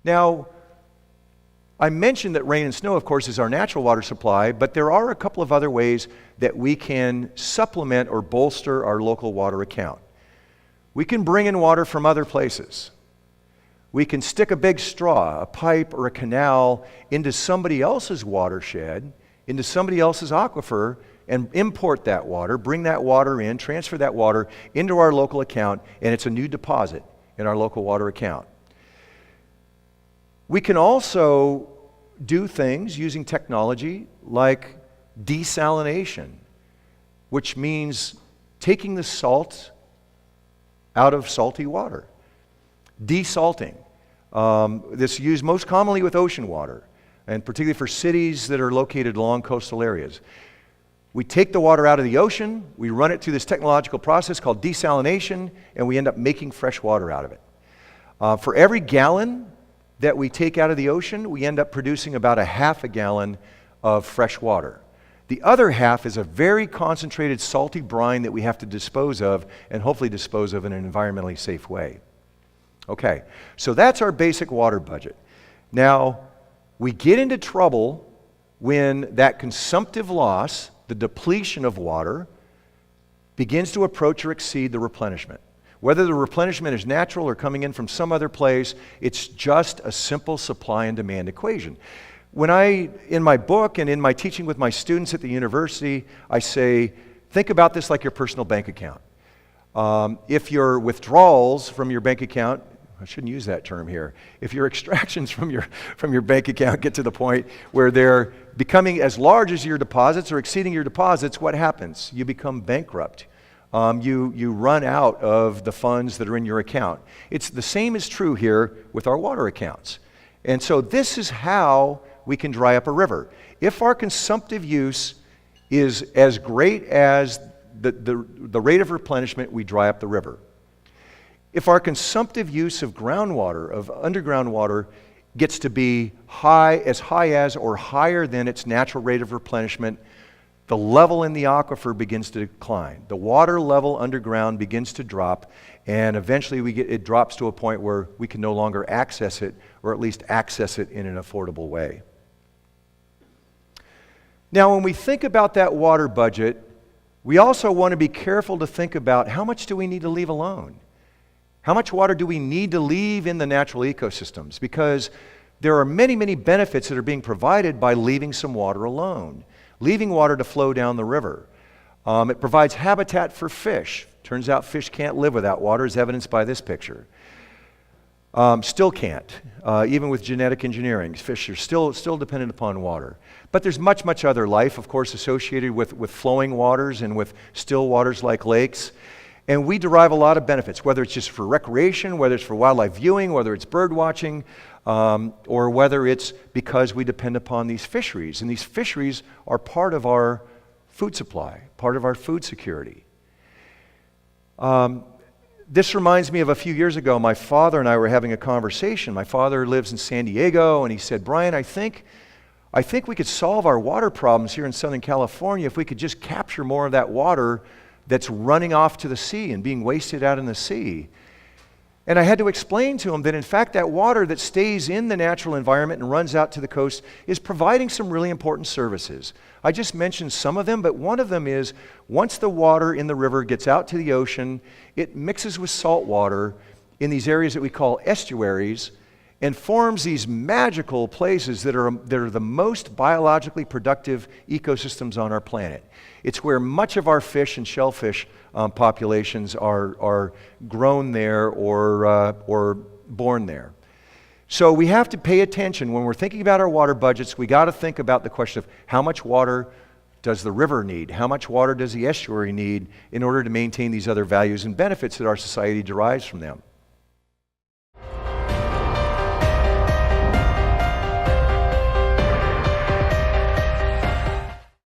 Now, I mentioned that rain and snow, of course, is our natural water supply, but there are a couple of other ways that we can supplement or bolster our local water account. We can bring in water from other places. We can stick a big straw, a pipe, or a canal into somebody else's watershed, into somebody else's aquifer, and import that water, bring that water in, transfer that water into our local account, and it's a new deposit in our local water account. We can also do things using technology like desalination, which means taking the salt out of salty water. Desalting. This is used most commonly with ocean water, and particularly for cities that are located along coastal areas. We take the water out of the ocean, we run it through this technological process called desalination, and we end up making fresh water out of it. For every gallon that we take out of the ocean, we end up producing about a half a gallon of fresh water. The other half is a very concentrated salty brine that we have to dispose of, and hopefully dispose of in an environmentally safe way. Okay, so that's our basic water budget. Now, we get into trouble when that consumptive loss, the depletion of water, begins to approach or exceed the replenishment. Whether the replenishment is natural or coming in from some other place, it's just a simple supply and demand equation. When in my book and in my teaching with my students at the university, I say, think about this like your personal bank account. If your withdrawals from your bank account, I shouldn't use that term here. If your extractions from your bank account get to the point where they're becoming as large as your deposits or exceeding your deposits, what happens? You become bankrupt. You run out of the funds that are in your account. It's the same is true here with our water accounts. And so this is how we can dry up a river. If our consumptive use is as great as the rate of replenishment, we dry up the river. If our consumptive use of groundwater, of underground water, gets to be as high as or higher than its natural rate of replenishment, the level in the aquifer begins to decline. The water level underground begins to drop, and eventually it drops to a point where we can no longer access it, or at least access it in an affordable way. Now, when we think about that water budget, we also want to be careful to think about how much do we need to leave alone? How much water do we need to leave in the natural ecosystems? Because there are many, many benefits that are being provided by leaving some water alone, leaving water to flow down the river. It provides habitat for fish. Turns out fish can't live without water, as evidenced by this picture. Still can't, even with genetic engineering. Fish are still dependent upon water. But there's much, much other life, of course, associated with flowing waters and with still waters like lakes. And we derive a lot of benefits, whether it's just for recreation, whether it's for wildlife viewing, whether it's bird watching, or whether it's because we depend upon these fisheries. And these fisheries are part of our food supply, part of our food security. This reminds me of a few years ago, my father and I were having a conversation. My father lives in San Diego, and he said, Brian, I think we could solve our water problems here in Southern California if we could just capture more of that water that's running off to the sea and being wasted out in the sea. And I had to explain to him that in fact that water that stays in the natural environment and runs out to the coast is providing some really important services. I just mentioned some of them, but one of them is once the water in the river gets out to the ocean, it mixes with salt water in these areas that we call estuaries and forms these magical places that are the most biologically productive ecosystems on our planet. It's where much of our fish and shellfish populations are grown there or born there. So we have to pay attention when we're thinking about our water budgets. We got to think about the question of how much water does the river need? How much water does the estuary need in order to maintain these other values and benefits that our society derives from them?